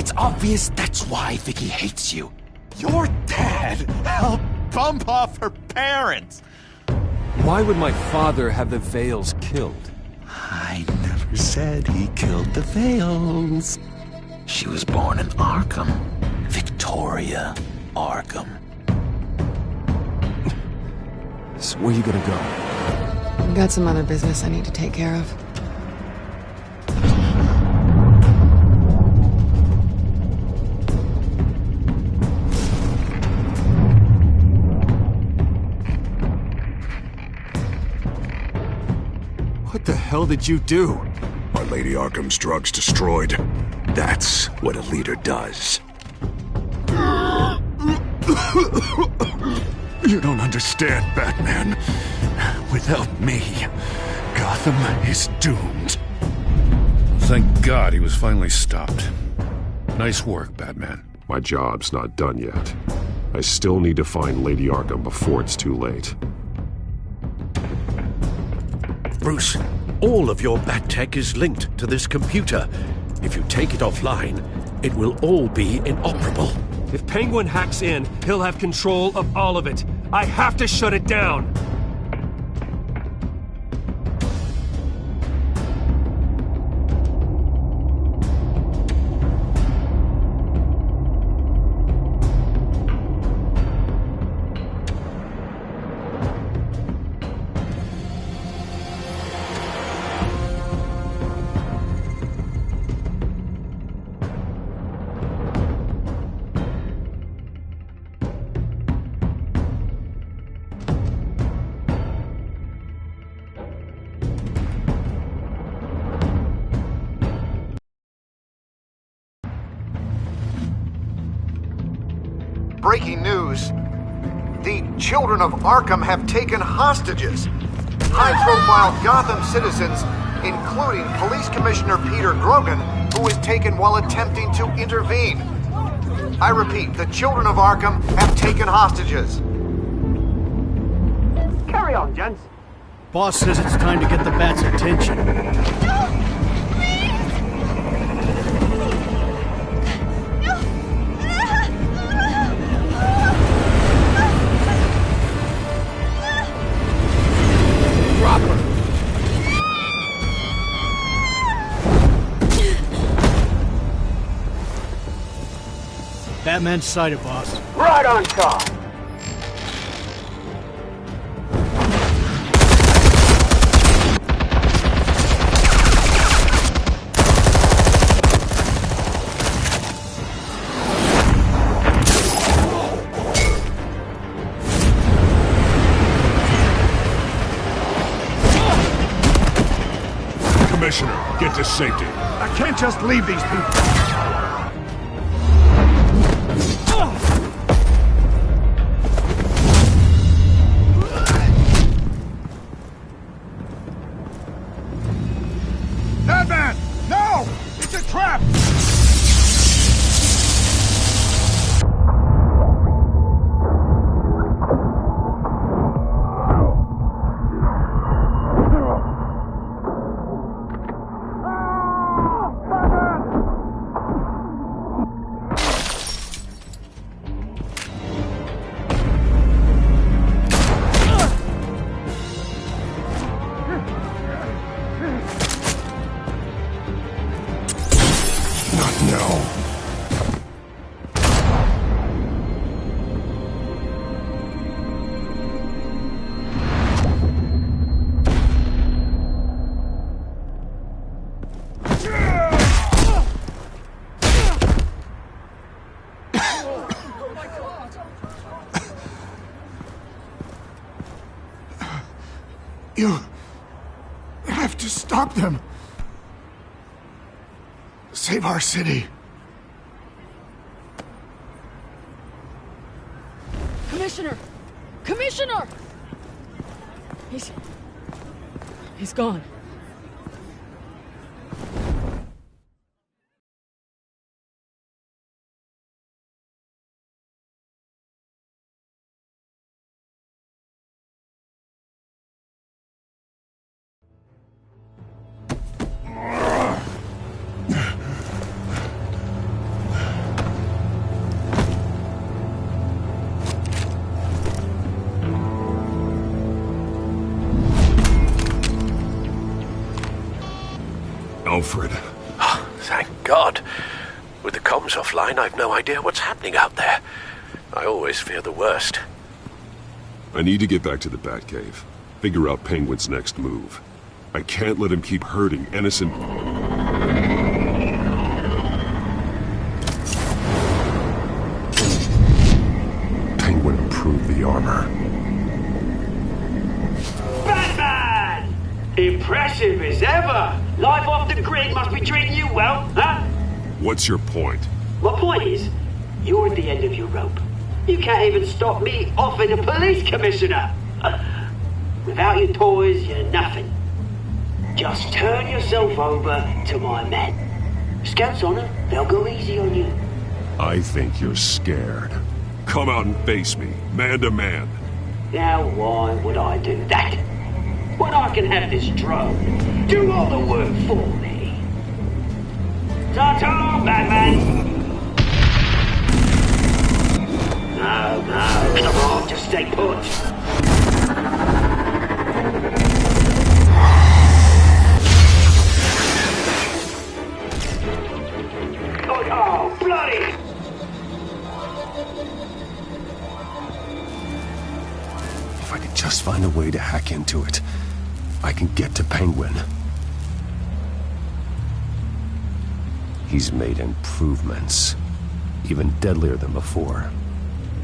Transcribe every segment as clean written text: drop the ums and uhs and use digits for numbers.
It's obvious that's why Vicky hates you. Your dad helped bump off her parents! Why would my father have the Vales killed? I never said he killed the Vales. She was born in Arkham. Victoria Arkham. So where you gonna go? I've got some other business I need to take care of. What the hell did you do? Are Lady Arkham's drugs destroyed? That's what a leader does. You don't understand, Batman. Without me, Gotham is doomed. Thank God he was finally stopped. Nice work, Batman. My job's not done yet. I still need to find Lady Arkham before it's too late. Bruce, all of your bat tech is linked to this computer. If you take it offline, it will all be inoperable. If Penguin hacks in, he'll have control of all of it. I have to shut it down! Breaking news. The children of Arkham have taken hostages. High-profile Gotham citizens, including Police Commissioner Peter Grogan, who was taken while attempting to intervene. I repeat, the children of Arkham have taken hostages. Carry on, gents. Boss says it's time to get the Bat's attention. Batman's sighted, boss. Right on top. Commissioner, get to safety. I can't just leave these people. Batman! No! It's a trap! You have to stop them. Save our city. Commissioner! Commissioner! He's gone. Alfred. Oh, thank God. With the comms offline, I've no idea what's happening out there. I always fear the worst. I need to get back to the Batcave. Figure out Penguin's next move. I can't let him keep hurting innocent... Penguin improved the armor. Batman! Impressive as ever! Life off the grid must be treating you well, huh? What's your point? My point is, you're at the end of your rope. You can't even stop me offing a police commissioner. Without your toys, you're nothing. Just turn yourself over to my men. Scouts on her, they'll go easy on you. I think you're scared. Come out and face me, man to man. Now why would I do that? When I can have this drone do all the work for me. Ta-ta, Batman! No, come on, just stay put. Oh, bloody! If I could just find a way to hack into it, I can get to Penguin. He's made improvements, even deadlier than before.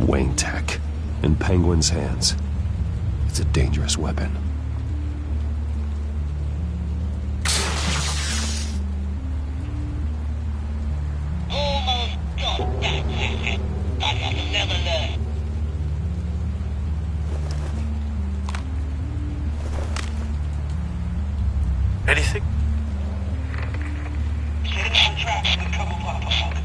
Wayne Tech, in Penguin's hands. It's a dangerous weapon. Almost got that, but I'll never learn. Anything? Set up a trap for the Cobblepot.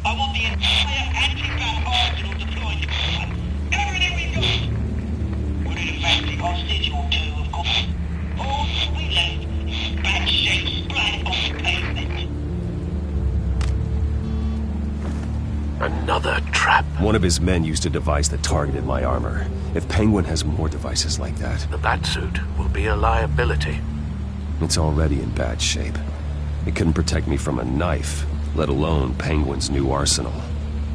I want the entire anti-bat arsenal deployed to Gotham. Everything we've got. Put in a fancy hostage or two, of course. All that we left is bat shaped splat on the pavement. Another trap. One of his men used a device that targeted my armor. If Penguin has more devices like that... The Batsuit will be a liability. It's already in bad shape. It couldn't protect me from a knife, let alone Penguin's new arsenal.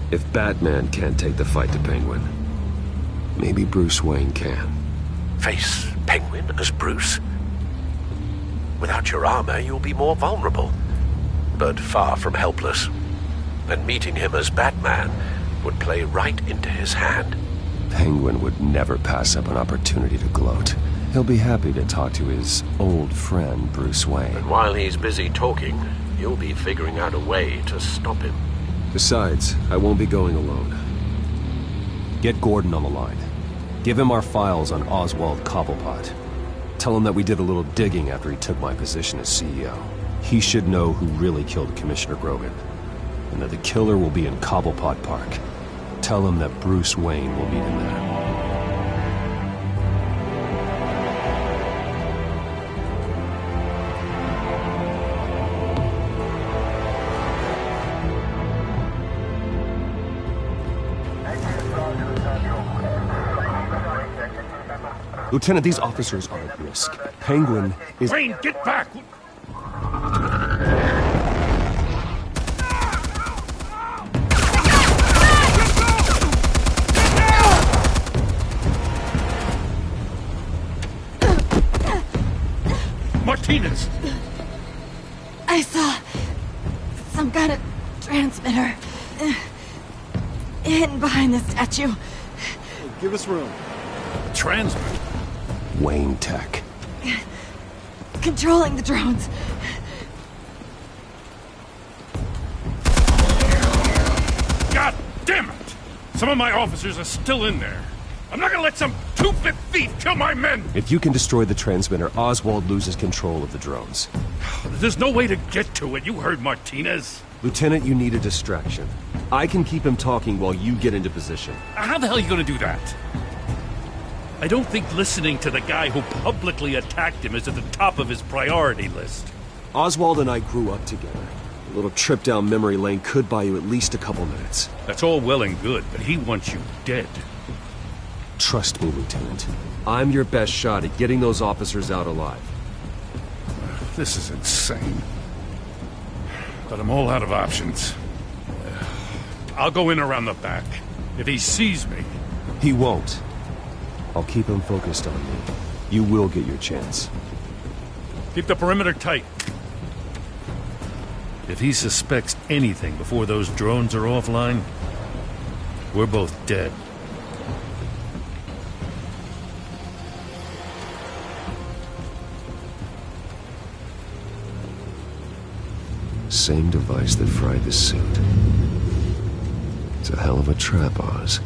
If Batman can't take the fight to Penguin, maybe Bruce Wayne can. Face Penguin as Bruce? Without your armor, you'll be more vulnerable, but far from helpless. And meeting him as Batman would play right into his hand. Penguin would never pass up an opportunity to gloat. He'll be happy to talk to his old friend, Bruce Wayne. And while he's busy talking, you'll be figuring out a way to stop him. Besides, I won't be going alone. Get Gordon on the line. Give him our files on Oswald Cobblepot. Tell him that we did a little digging after he took my position as CEO. He should know who really killed Commissioner Grogan, and that the killer will be in Cobblepot Park. Tell him that Bruce Wayne will meet him there. Lieutenant, these officers are at risk. Penguin is... Wayne, get back! Martinez! I saw some kind of transmitter hidden behind the statue. Give us room. Transmitter? Wayne Tech. Controlling the drones. God damn it! Some of my officers are still in there. I'm not gonna let some two-bit thief kill my men! If you can destroy the transmitter, Oswald loses control of the drones. There's no way to get to it. You heard Martinez. Lieutenant, you need a distraction. I can keep him talking while you get into position. How the hell are you gonna do that? I don't think listening to the guy who publicly attacked him is at the top of his priority list. Oswald and I grew up together. A little trip down memory lane could buy you at least a couple minutes. That's all well and good, but he wants you dead. Trust me, Lieutenant. I'm your best shot at getting those officers out alive. This is insane. But I'm all out of options. I'll go in around the back. If he sees me... He won't. I'll keep him focused on me. You will get your chance. Keep the perimeter tight. If he suspects anything before those drones are offline, we're both dead. Same device that fried the suit. It's a hell of a trap, Oz.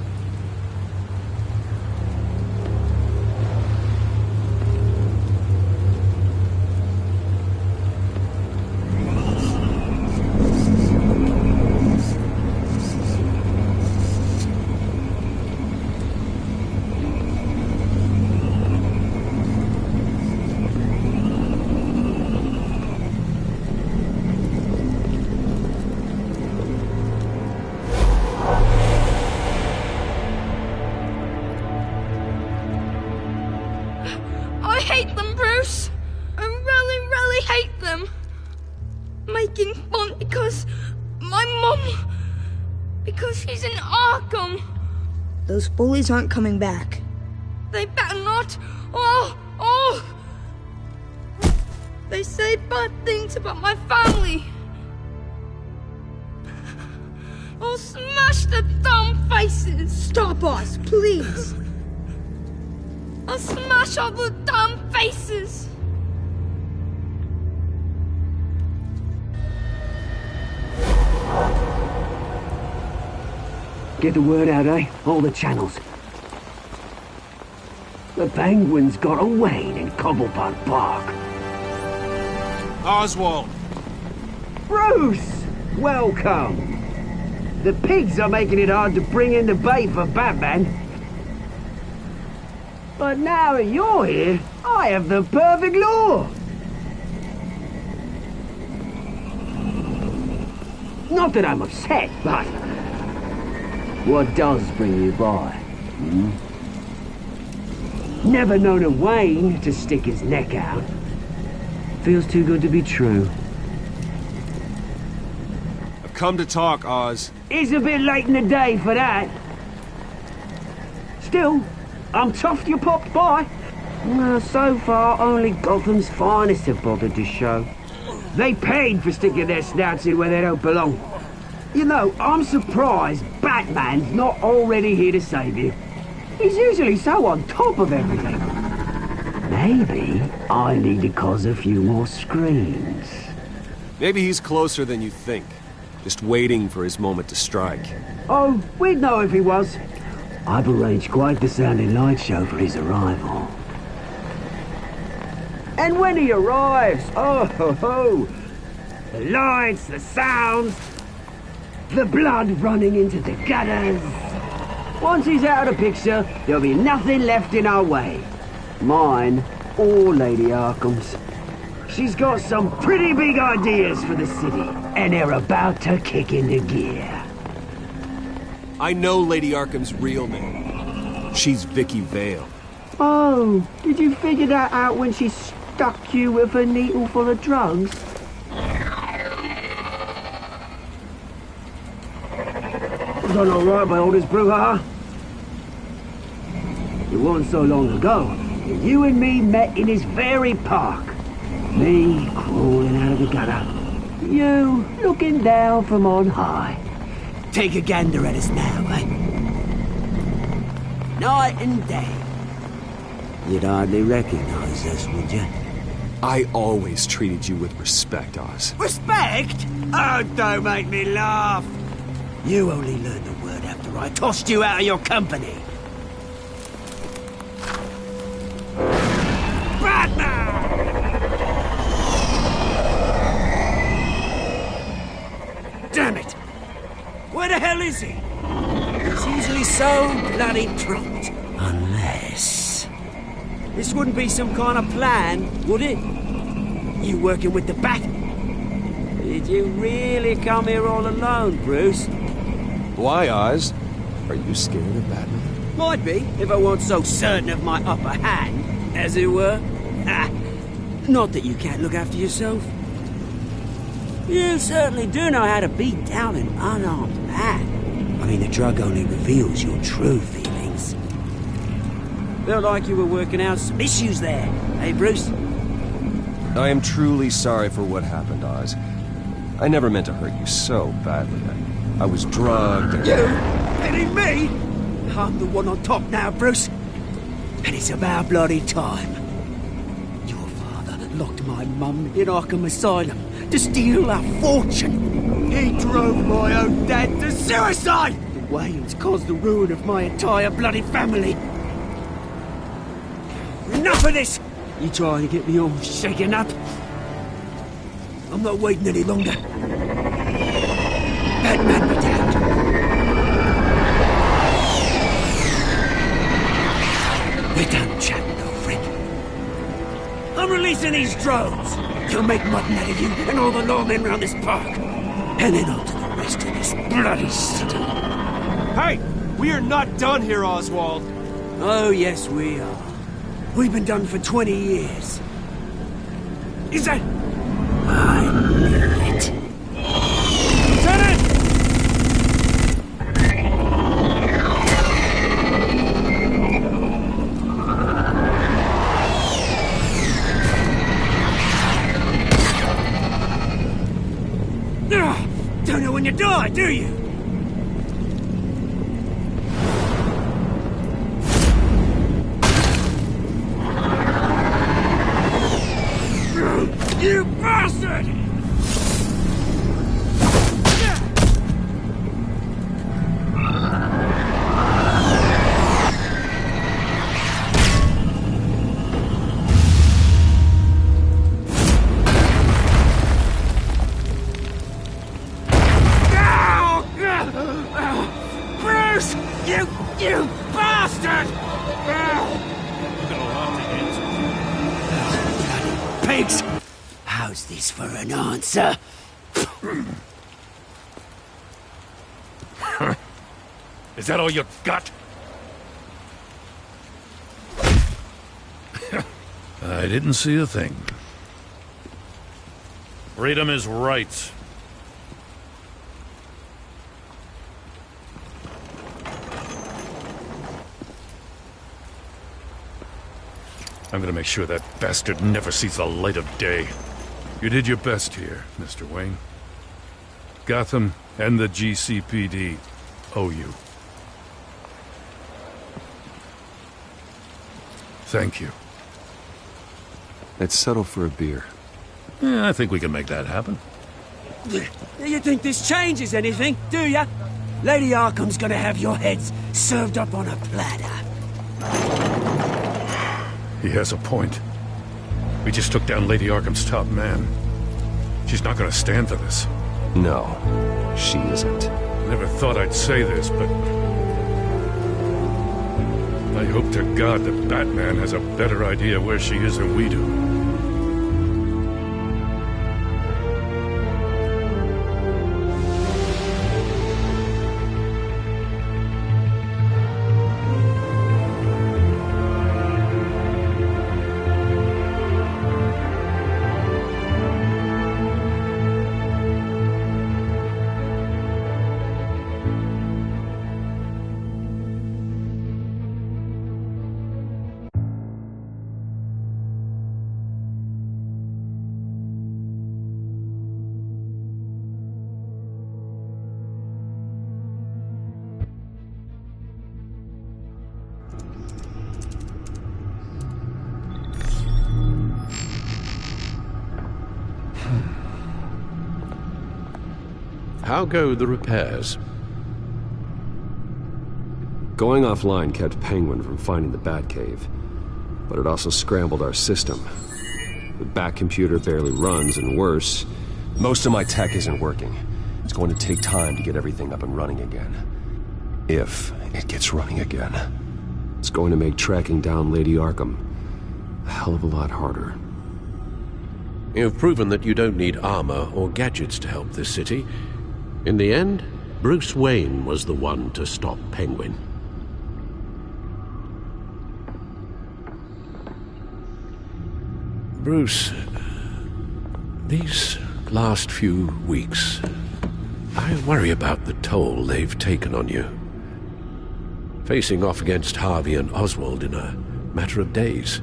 Those bullies aren't coming back. They better not! Oh! They say bad things about my family! I'll smash the dumb faces! Stop us, please! I'll smash all the dumb faces! Get the word out, eh? All the channels. The Penguin's got a Wayne in Cobblepot Park. Oswald! Bruce! Welcome! The pigs are making it hard to bring in the bait for Batman. But now that you're here, I have the perfect lure! Not that I'm upset, but... what does bring you by? Hmm? Never known a Wayne to stick his neck out. Feels too good to be true. I've come to talk, Oz. It's a bit late in the day for that. Still, I'm chuffed you popped by. Well, so far, only Gotham's finest have bothered to show. They paid for sticking their snouts in where they don't belong. You know, I'm surprised Batman's not already here to save you. He's usually so on top of everything. Maybe I need to cause a few more screams. Maybe he's closer than you think. Just waiting for his moment to strike. Oh, we'd know if he was. I've arranged quite the sounding light show for his arrival. And when he arrives, oh ho ho! The lights, the sounds, the blood running into the gutters. Once he's out of the picture, there'll be nothing left in our way. Mine or Lady Arkham's. She's got some pretty big ideas for the city, and they're about to kick into gear. I know Lady Arkham's real name. She's Vicky Vale. Oh, did you figure that out when she stuck you with a needle full of drugs? Done all right by all this brouhaha. It wasn't so long ago that you and me met in this very park. Me crawling out of the gutter. You looking down from on high. Take a gander at us now, eh? Night and day. You'd hardly recognize us, would you? I always treated you with respect, Oz. Respect? Oh, don't make me laugh. You only learned the word after I tossed you out of your company. Batman! Damn it! Where the hell is he? He's usually so bloody prompt. Unless... this wouldn't be some kind of plan, would it? You working with the Bat? Did you really come here all alone, Bruce? Why, Oz? Are you scared of Batman? Might be, if I weren't so certain of my upper hand, as it were. Not that you can't look after yourself. You certainly do know how to beat down an unarmed man. I mean, the drug only reveals your true feelings. Felt like you were working out some issues there, eh, Bruce? I am truly sorry for what happened, Oz. I never meant to hurt you so badly. I was drugged and... You? Kidding me? I'm the one on top now, Bruce. And it's about bloody time. Your father locked my mum in Arkham Asylum to steal our fortune. He drove my own dad to suicide! The Waynes caused the ruin of my entire bloody family. Enough of this! You trying to get me all shaken up? I'm not waiting any longer. Batman be damned. We're done chatting, old friend. I'm releasing these drones. You'll make mutton out of you and all the lawmen around this park. And then on to the rest of this bloody city. Hey! We are not done here, Oswald! Oh, yes, we are. We've been done for 20 years. Is that... I knew it. Lieutenant! Don't know when you die, do you? You bastard! Bruce! You bastard! You're gonna allow me to answer? Pigs! How's this for an answer? Is that all you got? I didn't see a thing. Freedom is right. I'm gonna make sure that bastard never sees the light of day. You did your best here, Mr. Wayne. Gotham and the GCPD owe you. Thank you. Let's settle for a beer. Yeah, I think we can make that happen. You think this changes anything, do ya? Lady Arkham's gonna have your heads served up on a platter. He has a point. We just took down Lady Arkham's top man. She's not gonna stand for this. No, she isn't. Never thought I'd say this, but... I hope to God that Batman has a better idea where she is than we do. How go the repairs? Going offline kept Penguin from finding the Batcave, but it also scrambled our system. The Bat computer barely runs, and worse, most of my tech isn't working. It's going to take time to get everything up and running again. If it gets running again. It's going to make tracking down Lady Arkham a hell of a lot harder. You've proven that you don't need armor or gadgets to help this city. In the end, Bruce Wayne was the one to stop Penguin. Bruce, these last few weeks, I worry about the toll they've taken on you. Facing off against Harvey and Oswald in a matter of days.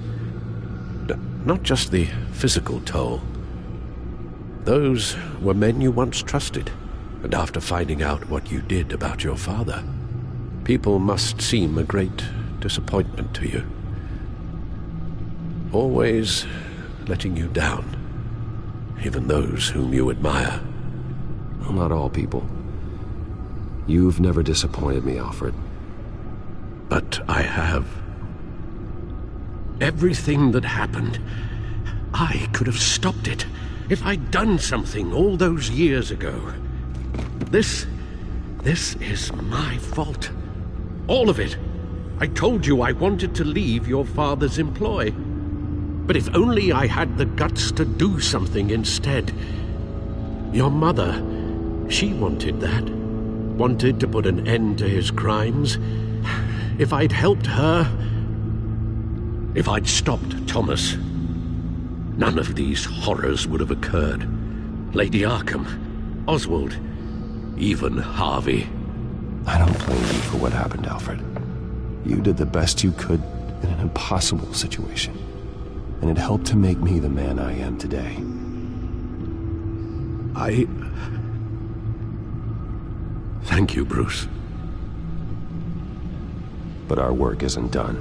Not just the physical toll. Those were men you once trusted, and after finding out what you did about your father, people must seem a great disappointment to you. Always letting you down, even those whom you admire. Well, not all people. You've never disappointed me, Alfred. But I have. Everything that happened, I could have stopped it if I'd done something all those years ago. This is my fault. All of it. I told you I wanted to leave your father's employ. But if only I had the guts to do something instead. Your mother, she wanted that. Wanted to put an end to his crimes. If I'd helped her, if I'd stopped Thomas, none of these horrors would have occurred. Lady Arkham, Oswald, even Harvey. I don't blame you for what happened, Alfred. You did the best you could in an impossible situation, and it helped to make me the man I am today. Thank you, Bruce. But our work isn't done.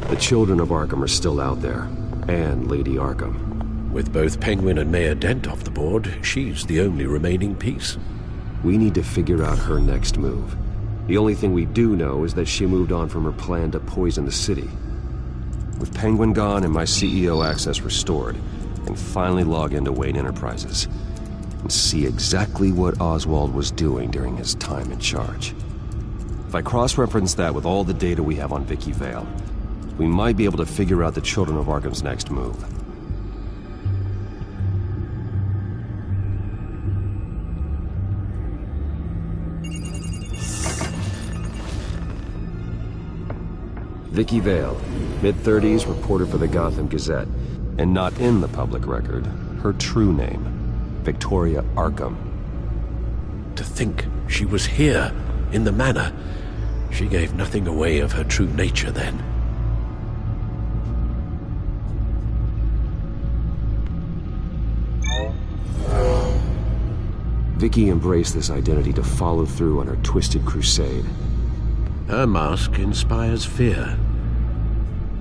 The children of Arkham are still out there, and Lady Arkham. With both Penguin and Mayor Dent off the board, she's the only remaining piece. We need to figure out her next move. The only thing we do know is that she moved on from her plan to poison the city. With Penguin gone and my CEO access restored, I can finally log into Wayne Enterprises and see exactly what Oswald was doing during his time in charge. If I cross-reference that with all the data we have on Vicky Vale, we might be able to figure out the Children of Arkham's next move. Vicky Vale, mid-30s, reporter for the Gotham Gazette, and not in the public record, her true name, Victoria Arkham. To think she was here, in the manor. She gave nothing away of her true nature then. Vicky embraced this identity to follow through on her twisted crusade. Her mask inspires fear.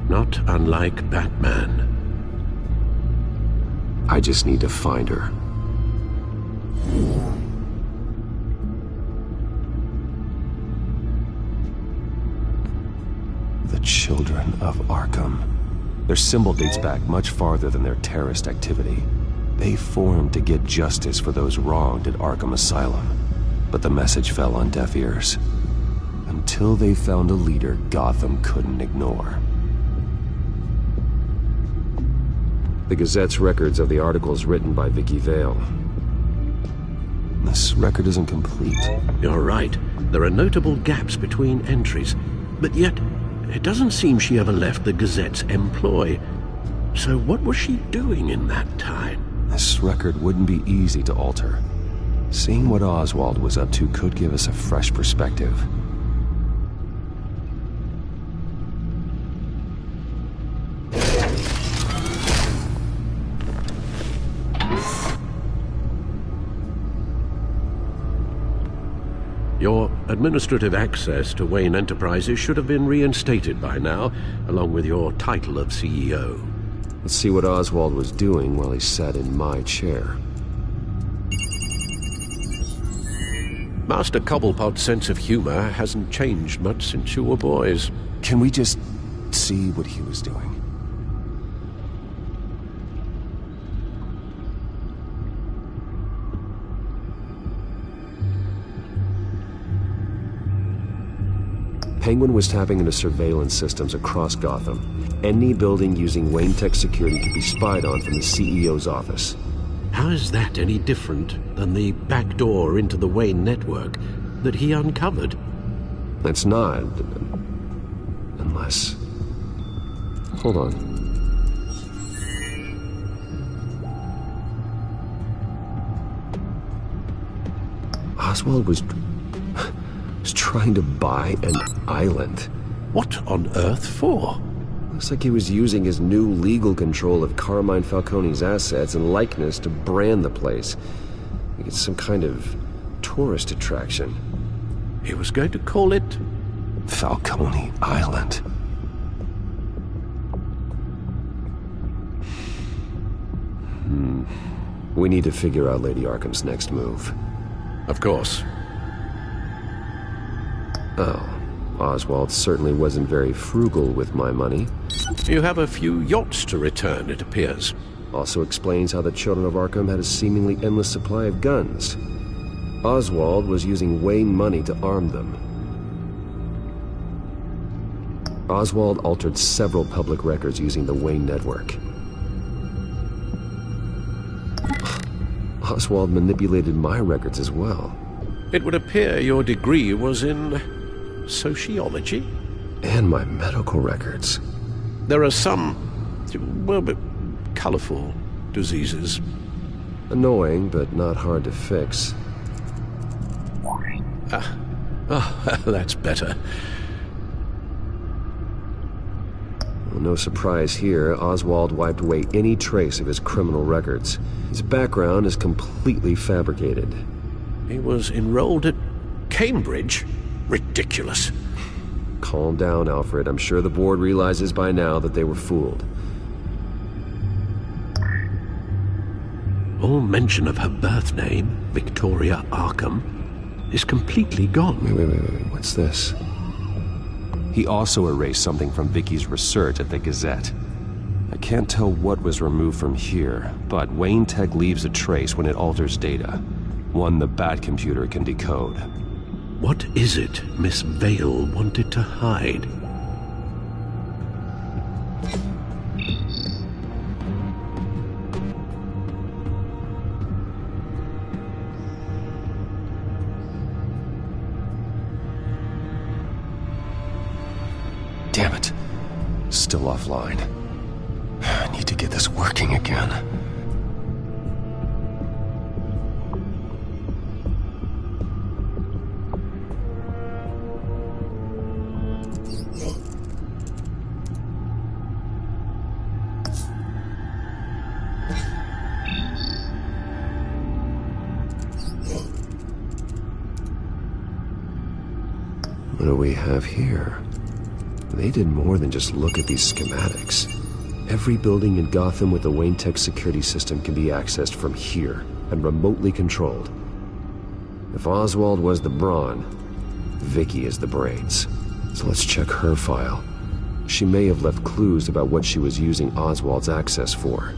Not unlike Batman. I just need to find her. The Children of Arkham. Their symbol dates back much farther than their terrorist activity. They formed to get justice for those wronged at Arkham Asylum. But the message fell on deaf ears. Until they found a leader Gotham couldn't ignore. The Gazette's records of the articles written by Vicky Vale. This record isn't complete. You're right. There are notable gaps between entries. But yet, it doesn't seem she ever left the Gazette's employ. So what was she doing in that time? This record wouldn't be easy to alter. Seeing what Oswald was up to could give us a fresh perspective. Your administrative access to Wayne Enterprises should have been reinstated by now, along with your title of CEO. Let's see what Oswald was doing while he sat in my chair. Master Cobblepot's sense of humor hasn't changed much since you were boys. Can we just see what he was doing? Penguin was tapping into surveillance systems across Gotham. Any building using Wayne Tech security could be spied on from the CEO's office. How is that any different than the back door into the Wayne network that he uncovered? It's not. Unless... Hold on. Oswald was trying to buy an island. What on earth for? Looks like he was using his new legal control of Carmine Falcone's assets and likeness to brand the place. Like it's some kind of tourist attraction. He was going to call it Falcone Island. We need to figure out Lady Arkham's next move. Of course. Oh, Oswald certainly wasn't very frugal with my money. You have a few yachts to return, it appears. Also explains how the children of Arkham had a seemingly endless supply of guns. Oswald was using Wayne money to arm them. Oswald altered several public records using the Wayne network. Oswald manipulated my records as well. It would appear your degree was in sociology? And my medical records. There are some, well, colorful diseases. Annoying, but not hard to fix. That's better. Well, no surprise here, Oswald wiped away any trace of his criminal records. His background is completely fabricated. He was enrolled at Cambridge? Ridiculous. Calm down, Alfred. I'm sure the board realizes by now that they were fooled. All mention of her birth name, Victoria Arkham, is completely gone. Wait. What's this? He also erased something from Vicky's research at the Gazette. I can't tell what was removed from here, but Wayne Tech leaves a trace when it alters data. One the Bat computer can decode. What is it Miss Vale wanted to hide? Damn it. Still offline. I need to get this working again. What do we have here? They did more than just look at these schematics. Every building in Gotham with the Wayne Tech security system can be accessed from here and remotely controlled. If Oswald was the brawn, Vicky is the brains. So let's check her file. She may have left clues about what she was using Oswald's access for.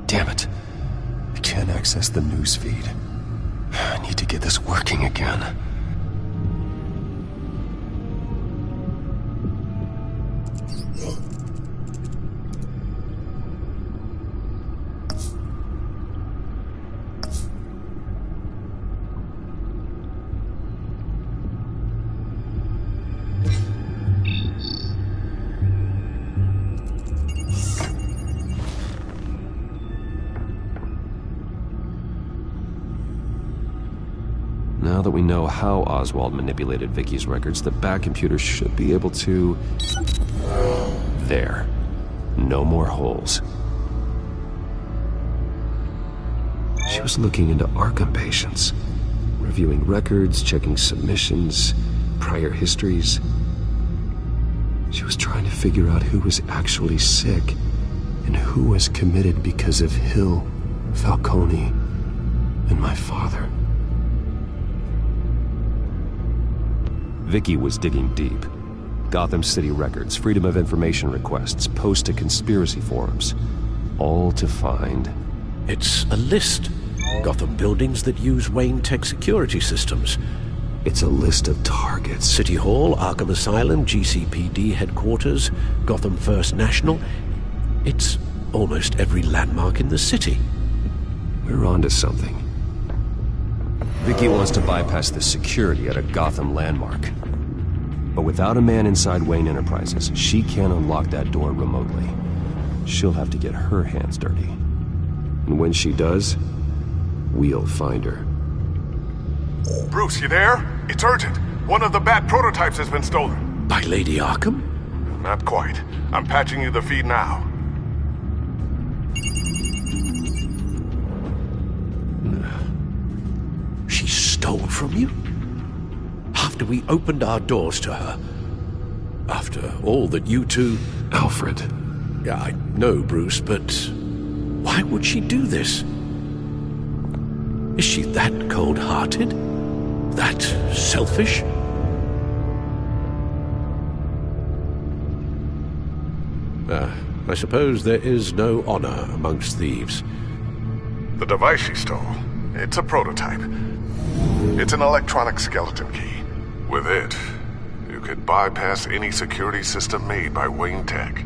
Damn it. I can't access the news feed. I need to get this working again. Now that we know how Oswald manipulated Vicky's records, the Bat computer should be able to... There. No more holes. She was looking into Arkham patients, reviewing records, checking submissions, prior histories. She was trying to figure out who was actually sick and who was committed because of Hill, Falcone, and my father. Vicky was digging deep. Gotham City records, Freedom of Information requests, posts to conspiracy forums. All to find... It's a list. Gotham buildings that use Wayne Tech security systems. It's a list of targets. City Hall, Arkham Asylum, GCPD headquarters, Gotham First National. It's almost every landmark in the city. We're onto something. Vicky wants to bypass the security at a Gotham landmark. But without a man inside Wayne Enterprises, she can't unlock that door remotely. She'll have to get her hands dirty. And when she does, we'll find her. Bruce, you there? It's urgent. One of the Bat prototypes has been stolen. By Lady Arkham? Not quite. I'm patching you the feed now. She stole from you? After we opened our doors to her? After all that you two... Alfred. Yeah, I know, Bruce, but... why would she do this? Is she that cold-hearted? That selfish? I suppose there is no honor amongst thieves. The device she stole, it's a prototype. It's an electronic skeleton key. With it, you could bypass any security system made by Wayne Tech.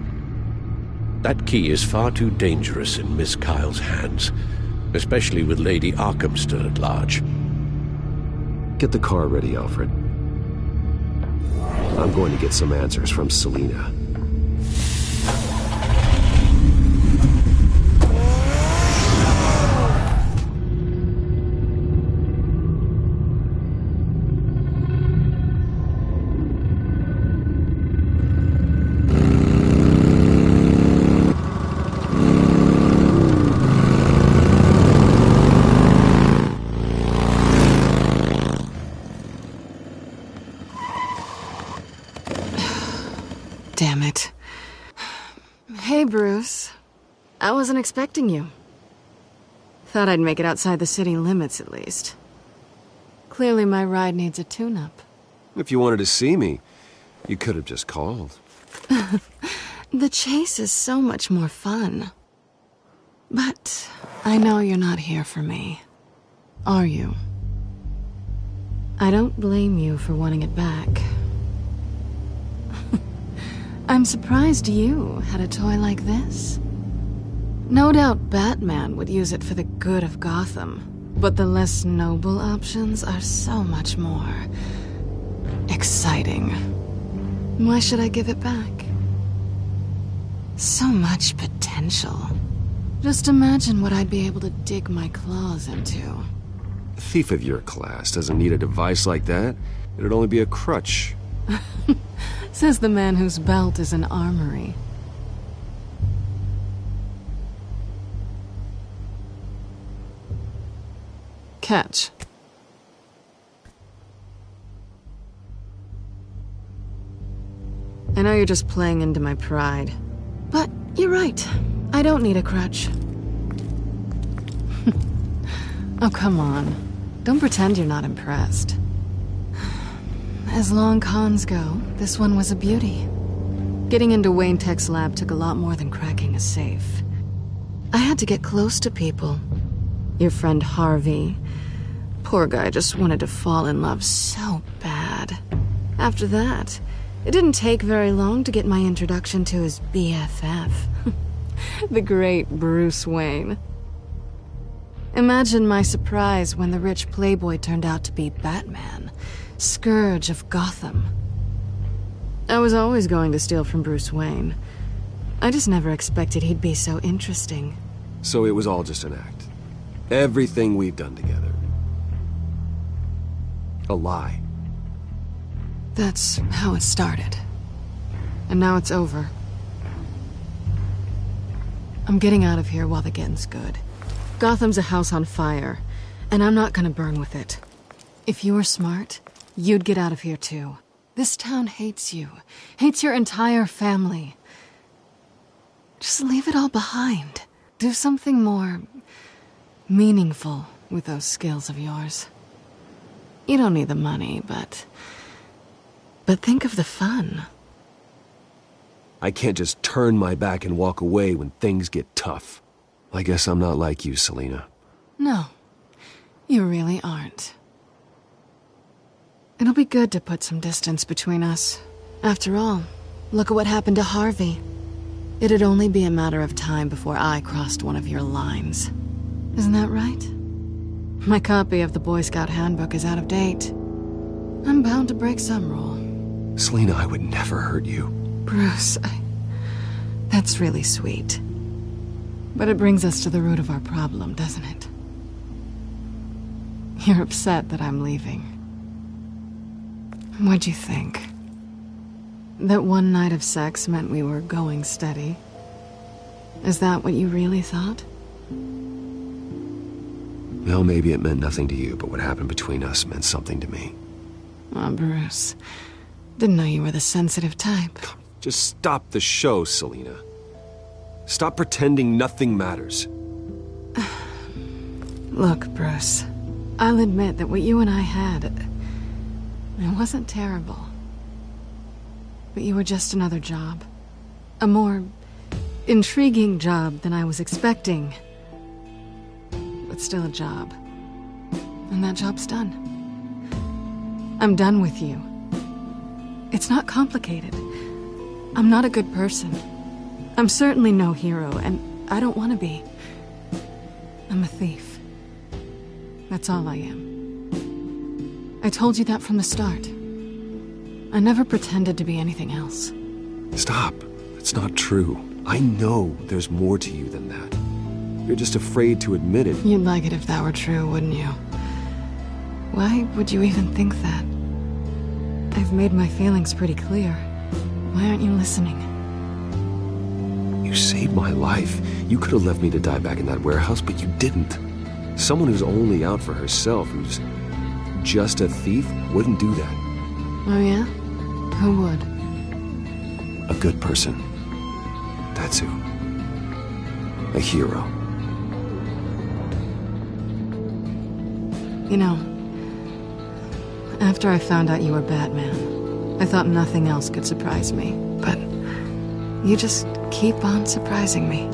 That key is far too dangerous in Miss Kyle's hands, especially with Lady Arkham still at large. Get the car ready, Alfred. I'm going to get some answers from Selina. Damn it. Hey, Bruce. I wasn't expecting you. Thought I'd make it outside the city limits, at least. Clearly my ride needs a tune-up. If you wanted to see me, you could have just called. The chase is so much more fun. But I know you're not here for me. Are you? I don't blame you for wanting it back. I'm surprised you had a toy like this. No doubt Batman would use it for the good of Gotham, but the less noble options are so much more exciting. Why should I give it back? So much potential. Just imagine what I'd be able to dig my claws into. A thief of your class doesn't need a device like that. It'd only be a crutch. Says the man whose belt is an armory. Catch. I know you're just playing into my pride, but you're right. I don't need a crutch. Oh, come on. Don't pretend you're not impressed. As long cons go, this one was a beauty. Getting into Wayne Tech's lab took a lot more than cracking a safe. I had to get close to people. Your friend Harvey. Poor guy just wanted to fall in love so bad. After that, it didn't take very long to get my introduction to his BFF. The great Bruce Wayne. Imagine my surprise when the rich playboy turned out to be Batman. Scourge of Gotham. I was always going to steal from Bruce Wayne. I just never expected he'd be so interesting. So it was all just an act. Everything we've done together. A lie. That's how it started. And now it's over. I'm getting out of here while the getting's good. Gotham's a house on fire, and I'm not gonna burn with it. If you were smart, you'd get out of here too. This town hates you. Hates your entire family. Just leave it all behind. Do something more meaningful with those skills of yours. You don't need the money, but think of the fun. I can't just turn my back and walk away when things get tough. I guess I'm not like you, Selina. No, you really aren't. It'll be good to put some distance between us. After all, look at what happened to Harvey. It'd only be a matter of time before I crossed one of your lines. Isn't that right? My copy of the Boy Scout Handbook is out of date. I'm bound to break some rule. Selina, I would never hurt you. Bruce, that's really sweet. But it brings us to the root of our problem, doesn't it? You're upset that I'm leaving. What'd you think? That one night of sex meant we were going steady? Is that what you really thought? Well, maybe it meant nothing to you, but what happened between us meant something to me. Oh, Bruce. Didn't know you were the sensitive type. Just stop the show, Selina. Stop pretending nothing matters. Look, Bruce. I'll admit that what you and I had, it wasn't terrible. But you were just another job. A more intriguing job than I was expecting. But still a job. And that job's done. I'm done with you. It's not complicated. I'm not a good person. I'm certainly no hero, and I don't want to be. I'm a thief. That's all I am. I told you that from the start. I never pretended to be anything else. Stop. It's not true. I know there's more to you than that. You're just afraid to admit it. You'd like it if that were true, wouldn't you? Why would you even think that? I've made my feelings pretty clear. Why aren't you listening? You saved my life. You could have left me to die back in that warehouse, but you didn't. Someone who's only out for herself, who's just a thief, wouldn't do that. Oh yeah? Who would? A good person. That's who. A hero. You know, after I found out you were Batman, I thought nothing else could surprise me. But you just keep on surprising me.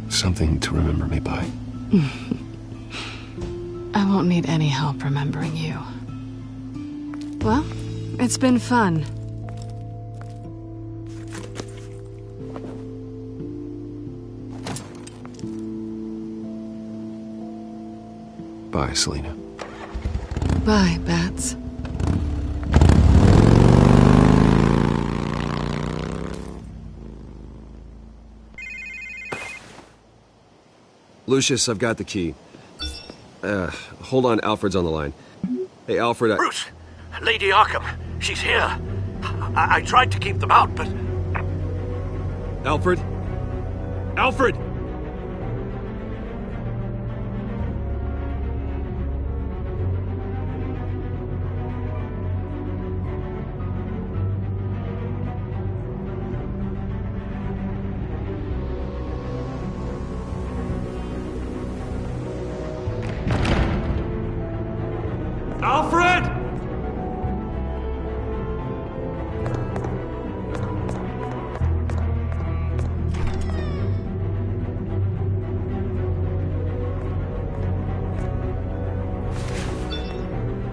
Something to remember me by. I won't need any help remembering you. Well, it's been fun. Bye, Selina. Bye, Bats. Lucius, I've got the key. Hold on, Alfred's on the line. Hey, Alfred, Bruce! Lady Arkham! She's here! I tried to keep them out, but... Alfred? Alfred! Alfred!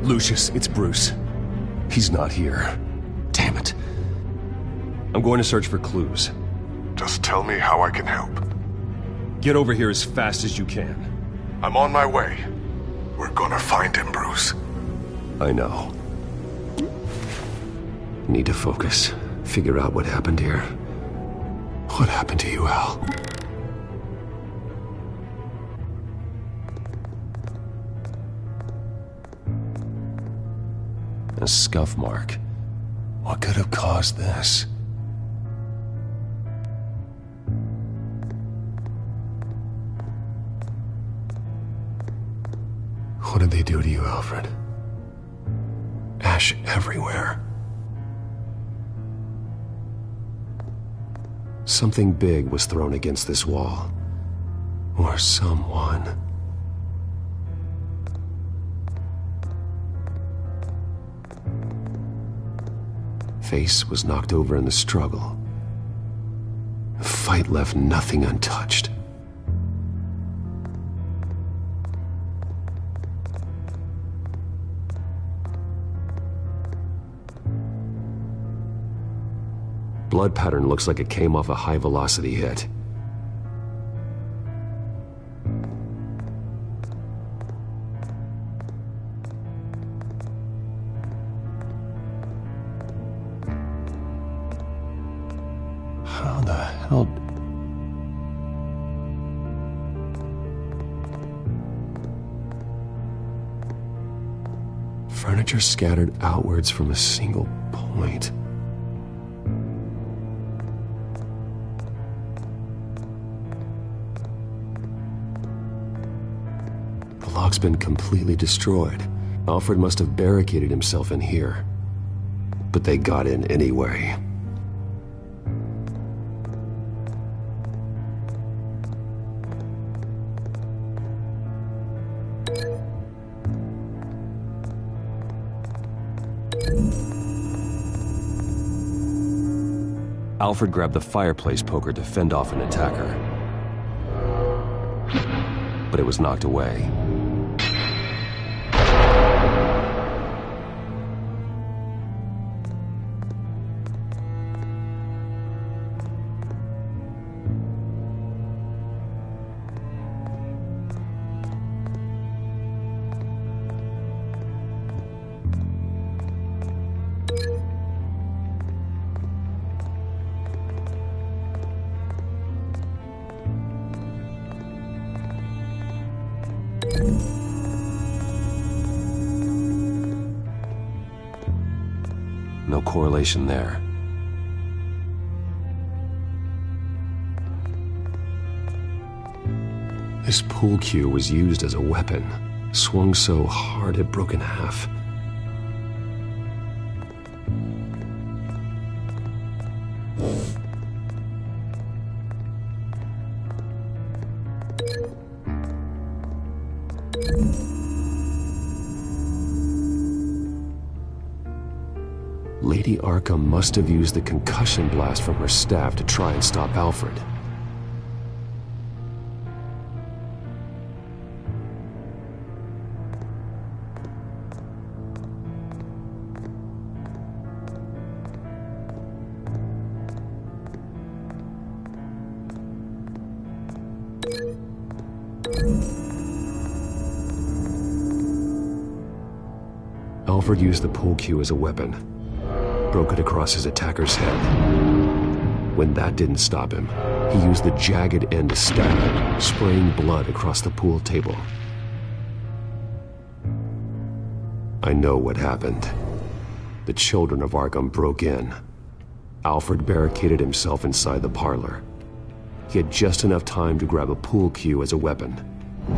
Lucius, it's Bruce. He's not here. Damn it. I'm going to search for clues. Just tell me how I can help. Get over here as fast as you can. I'm on my way. We're gonna find him, Bruce. I know. Need to focus. Figure out what happened here. What happened to you, Al? A scuff mark. What could have caused this? What did they do to you, Alfred? Ash everywhere. Something big was thrown against this wall. Or someone. Face was knocked over in the struggle. The fight left nothing untouched. Blood pattern looks like it came off a high-velocity hit. How the hell... Furniture scattered outwards from a single point. The lock's been completely destroyed. Alfred must have barricaded himself in here. But they got in anyway. Alfred grabbed the fireplace poker to fend off an attacker. But it was knocked away. No correlation there. This pool cue was used as a weapon, swung so hard it broke in half. Lady Arkham must have used the concussion blast from her staff to try and stop Alfred. Alfred used the pool cue as a weapon. Broke it across his attacker's head. When that didn't stop him, he used the jagged end to stab him, spraying blood across the pool table. I know what happened. The children of Arkham broke in. Alfred barricaded himself inside the parlor. He had just enough time to grab a pool cue as a weapon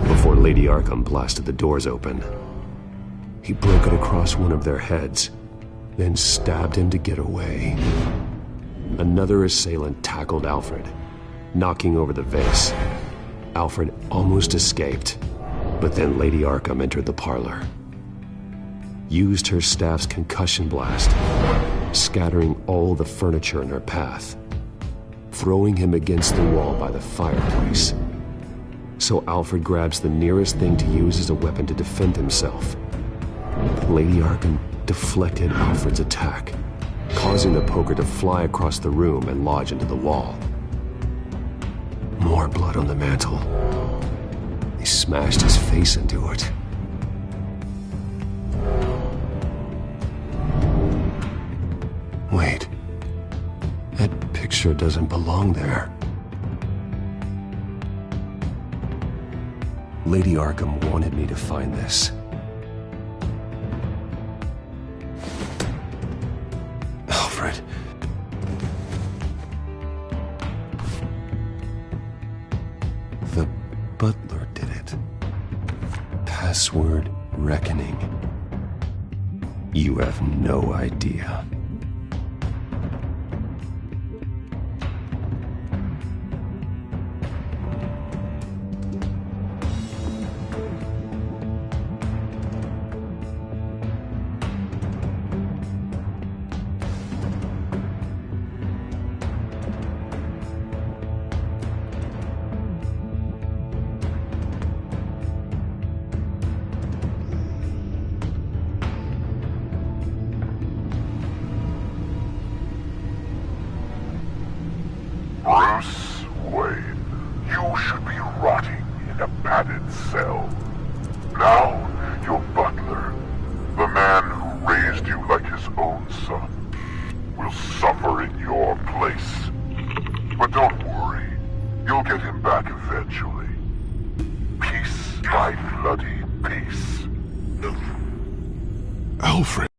before Lady Arkham blasted the doors open. He broke it across one of their heads, then stabbed him to get away. Another assailant tackled Alfred, knocking over the vase. Alfred almost escaped, but then Lady Arkham entered the parlor. Used her staff's concussion blast, scattering all the furniture in her path, throwing him against the wall by the fireplace. So Alfred grabs the nearest thing to use as a weapon to defend himself. Lady Arkham deflected Alfred's attack, causing the poker to fly across the room and lodge into the wall. More blood on the mantel. He smashed his face into it. Wait. That picture doesn't belong there. Lady Arkham wanted me to find this. Alfred. The butler did it. Password reckoning. You have no idea. Now, your butler, the man who raised you like his own son, will suffer in your place. But don't worry, you'll get him back eventually. Peace by bloody peace. Alfred.